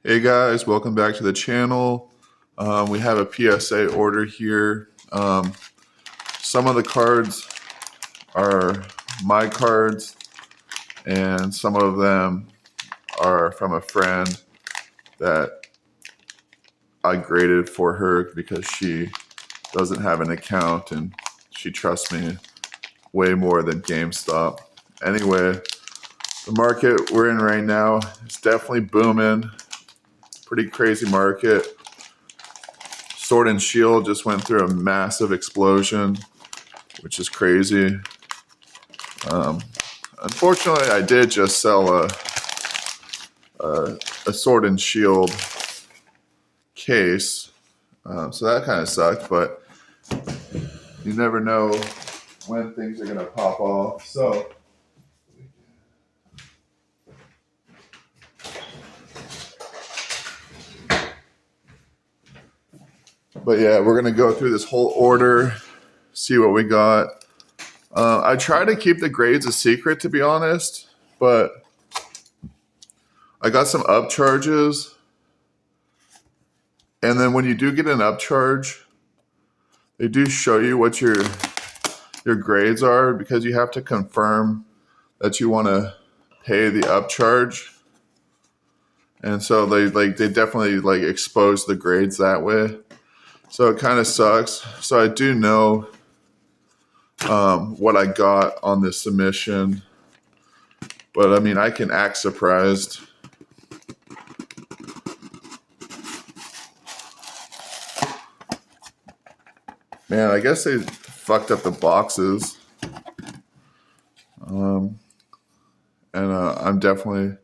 Hey guys, welcome back to the channel. We have a PSA order here. Some of the cards are my cards, and some of them are from a friend that I graded for her because she doesn't have an account and she trusts me way more than GameStop. Anyway, the market we're in right now is definitely booming. Pretty crazy market. Sword and Shield just went through a massive explosion, which is crazy. Unfortunately, I did just sell a Sword and Shield case, so that kind of sucked, but you never know when things are going to pop off. But yeah, we're going to go through this whole order, see what we got. I try to keep the grades a secret, to be honest, but I got some upcharges. And then when you do get an upcharge, they do show you what your grades are because you have to confirm that you want to pay the upcharge. And so they definitely expose the grades that way. So it kind of sucks. So I do know what I got on this submission, but I mean, I can act surprised. Man, I guess they fucked up the boxes. And I'm definitely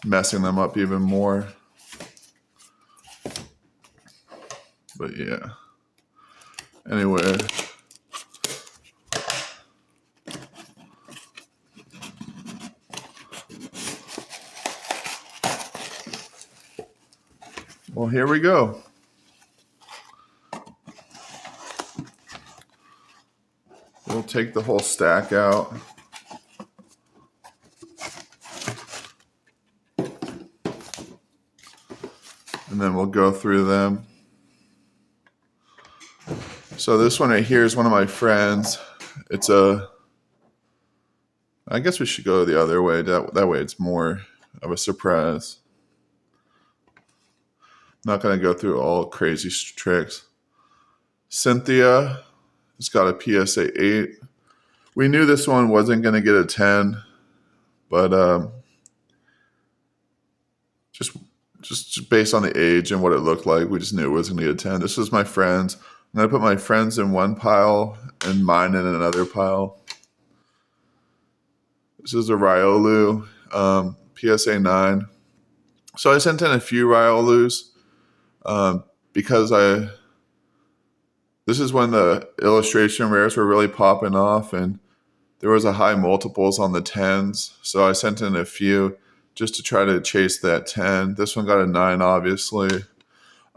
messing them up even more. But yeah. Anyway. Well, here we go. We'll take the whole stack out. And then we'll go through them. So this one right here is one of my friends. I guess we should go the other way. That way it's more of a surprise. Not going to go through all crazy tricks. Cynthia has got a PSA 8. We knew this one wasn't going to get a 10, but just based on the age and what it looked like, we just knew it wasn't going to get a 10. This was my friend's. I'm going to put my friends in one pile and mine in another pile. This is a Riolu PSA 9. So I sent in a few Riolus because this is when the illustration rares were really popping off and there was a high multiples on the 10s. So I sent in a few just to try to chase that 10. This one got a 9, obviously.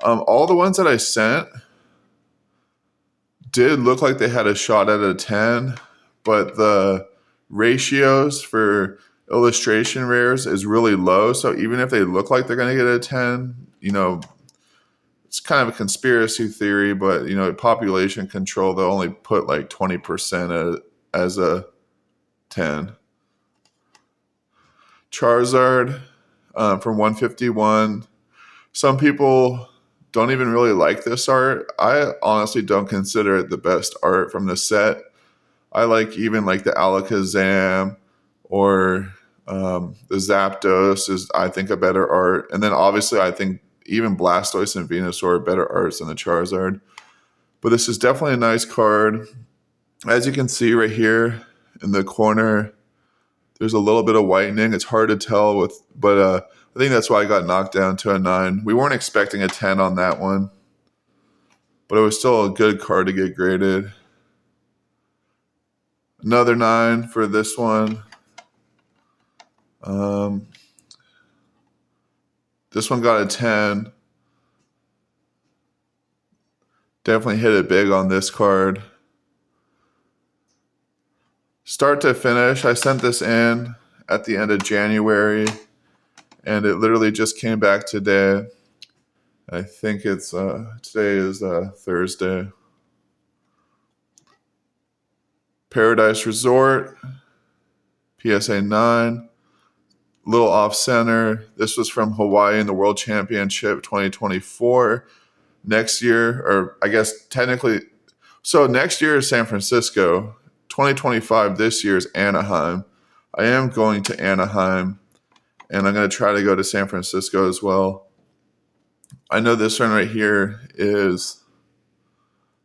All the ones that I sent did look like they had a shot at a 10, but the ratios for illustration rares is really low. So even if they look like they're going to get a 10, it's kind of a conspiracy theory, but, population control, they'll only put like 20% as a 10. Charizard from 151. Some people don't even really like this art. I honestly don't consider it the best art from the set. I like even like the Alakazam or the Zapdos is, I think, a better art. And then obviously I think even Blastoise and Venusaur are better arts than the Charizard. But this is definitely a nice card. As you can see right here in the corner, there's a little bit of whitening. It's hard to tell but I think that's why I got knocked down to a 9. We weren't expecting a 10 on that one, but it was still a good card to get graded. Another 9 for this one. This one got a 10. Definitely hit it big on this card. Start to finish, I sent this in at the end of January. and it literally just came back today. I think it's today is Thursday. Paradise Resort, PSA 9, little off center. This was from Hawaii in the World Championship 2024. Next year, or I guess technically, so next year is San Francisco. 2025 this year is Anaheim. I am going to Anaheim, and I'm going to try to go to San Francisco as well. I know this one right here is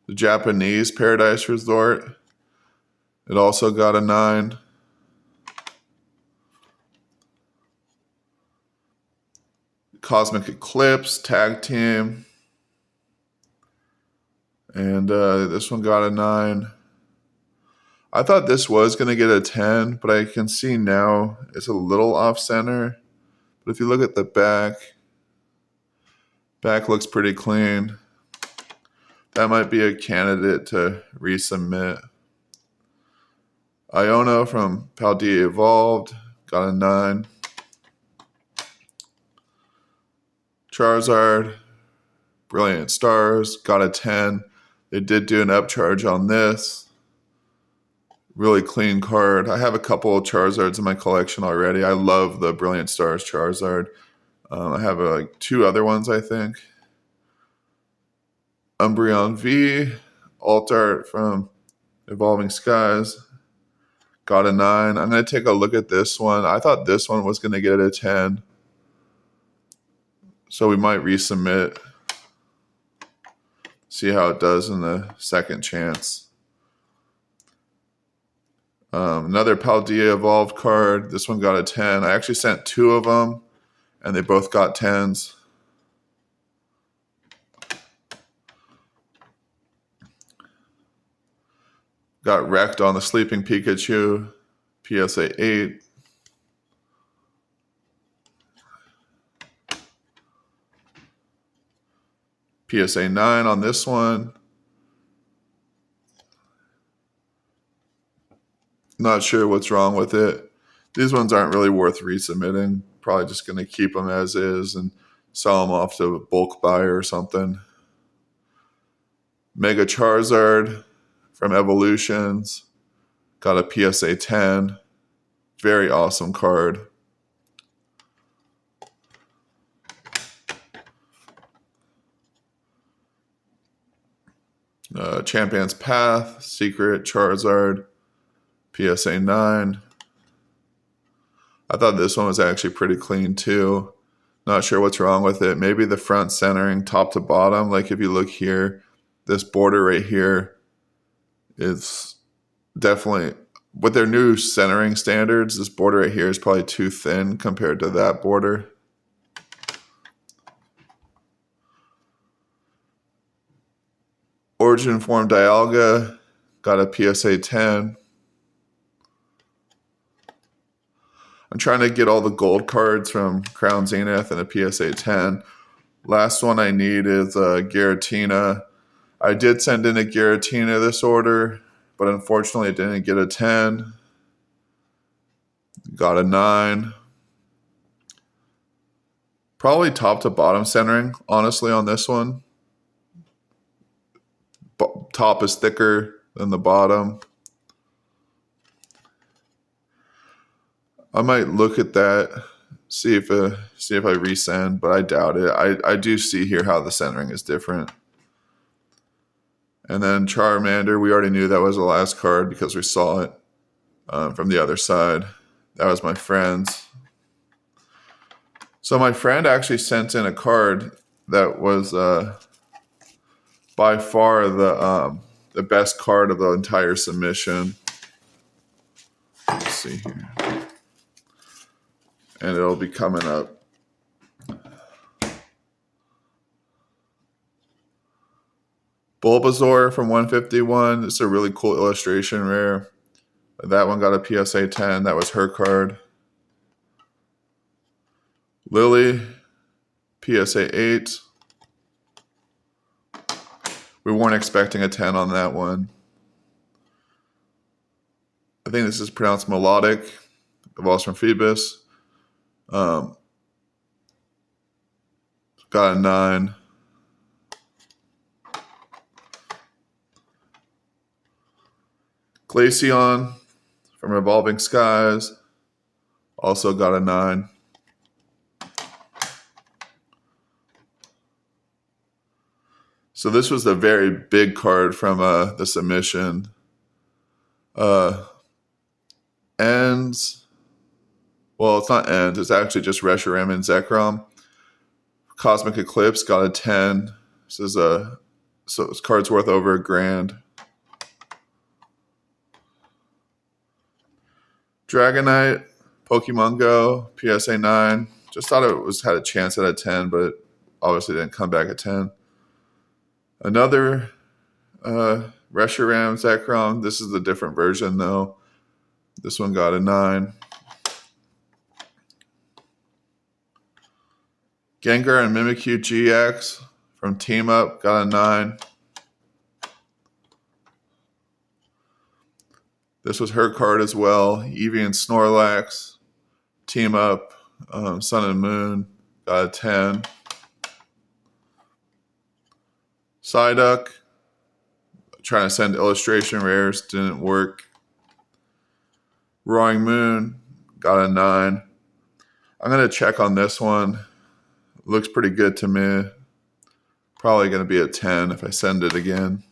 the Japanese Paradise Resort. It also got a 9. Cosmic Eclipse Tag Team. And this one got a 9. I thought this was going to get a 10, but I can see now it's a little off center. But if you look at the back looks pretty clean. That might be a candidate to resubmit. Iono from Paldea Evolved got a 9. Charizard, Brilliant Stars, got a 10. They did do an upcharge on this. Really clean card. I have a couple of Charizards in my collection already. I love the Brilliant Stars Charizard. I have like 2 other ones, I think. Umbreon V, Alt Art from Evolving Skies, got a 9. I'm going to take a look at this one. I thought this one was going to get a 10. So we might resubmit. See how it does in the second chance. Another Paldea Evolved card. This one got a 10. I actually sent 2 of them, and they both got 10s. Got wrecked on the Sleeping Pikachu, PSA 8. PSA 9 on this one. Not sure what's wrong with it. These ones aren't really worth resubmitting. Probably just going to keep them as is and sell them off to a bulk buyer or something. Mega Charizard from Evolutions. Got a PSA 10. Very awesome card. Champion's Path, Secret Charizard, PSA 9. I thought this one was actually pretty clean too. Not sure what's wrong with it. Maybe the front centering top to bottom. Like if you look here, this border right here is definitely, with their new centering standards, this border right here is probably too thin compared to that border. Origin Form Dialga got a PSA 10. I'm trying to get all the gold cards from Crown Zenith and a PSA 10. Last one I need is Giratina. I did send in a Giratina this order, but unfortunately it didn't get a 10. Got a 9. Probably top to bottom centering, honestly, on this one. Top is thicker than the bottom. I might look at that, see if I resend, but I doubt it. I do see here how the centering is different. And then Charmander, we already knew that was the last card because we saw it from the other side. That was my friend's. So my friend actually sent in a card that was by far the best card of the entire submission. Let's see here. And it'll be coming up. Bulbasaur from 151. It's a really cool illustration rare. That one got a PSA 10. That was her card. Lily, PSA 8. We weren't expecting a 10 on that one. I think this is pronounced melodic. Evolves from Phoebus. got a 9. Glaceon from Evolving Skies, also got a 9. So this was the very big card from the submission. Ends. Well, it's not Ends. It's actually just Reshiram and Zekrom. Cosmic Eclipse got a 10. So this card's worth over $1,000. Dragonite, Pokemon Go, PSA 9. Just thought it had a chance at a 10, but obviously didn't come back at 10. Another Reshiram Zekrom. This is a different version though. This one got a 9. Gengar and Mimikyu GX from Team Up got a 9. This was her card as well. Eevee and Snorlax, Team Up, Sun and Moon got a 10. Psyduck, trying to send illustration rares, didn't work. Roaring Moon got a 9. I'm going to check on this one. Looks pretty good to me. Probably going to be a 10 if I send it again.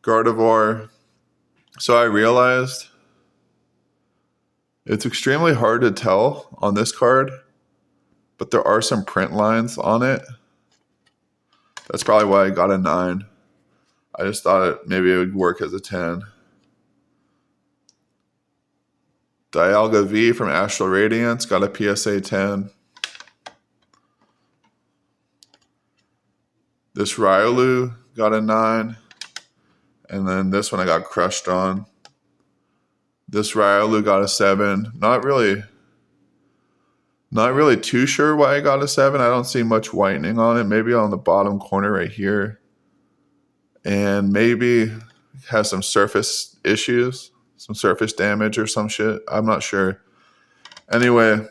Gardevoir. So I realized it's extremely hard to tell on this card, but there are some print lines on it. That's probably why I got a 9. I just thought maybe it would work as a 10. Dialga V from Astral Radiance got a PSA 10. This Riolu got a 9. And then this one I got crushed on. This Riolu got a 7. Not really too sure why I got a 7. I don't see much whitening on it. Maybe on the bottom corner right here. And maybe has some surface issues, some surface damage or some shit. I'm not sure. Anyway,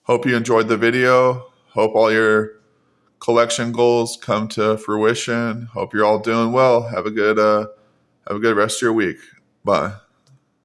hope you enjoyed the video. Hope all your collection goals come to fruition. Hope you're all doing well. Have a good rest of your week. Bye.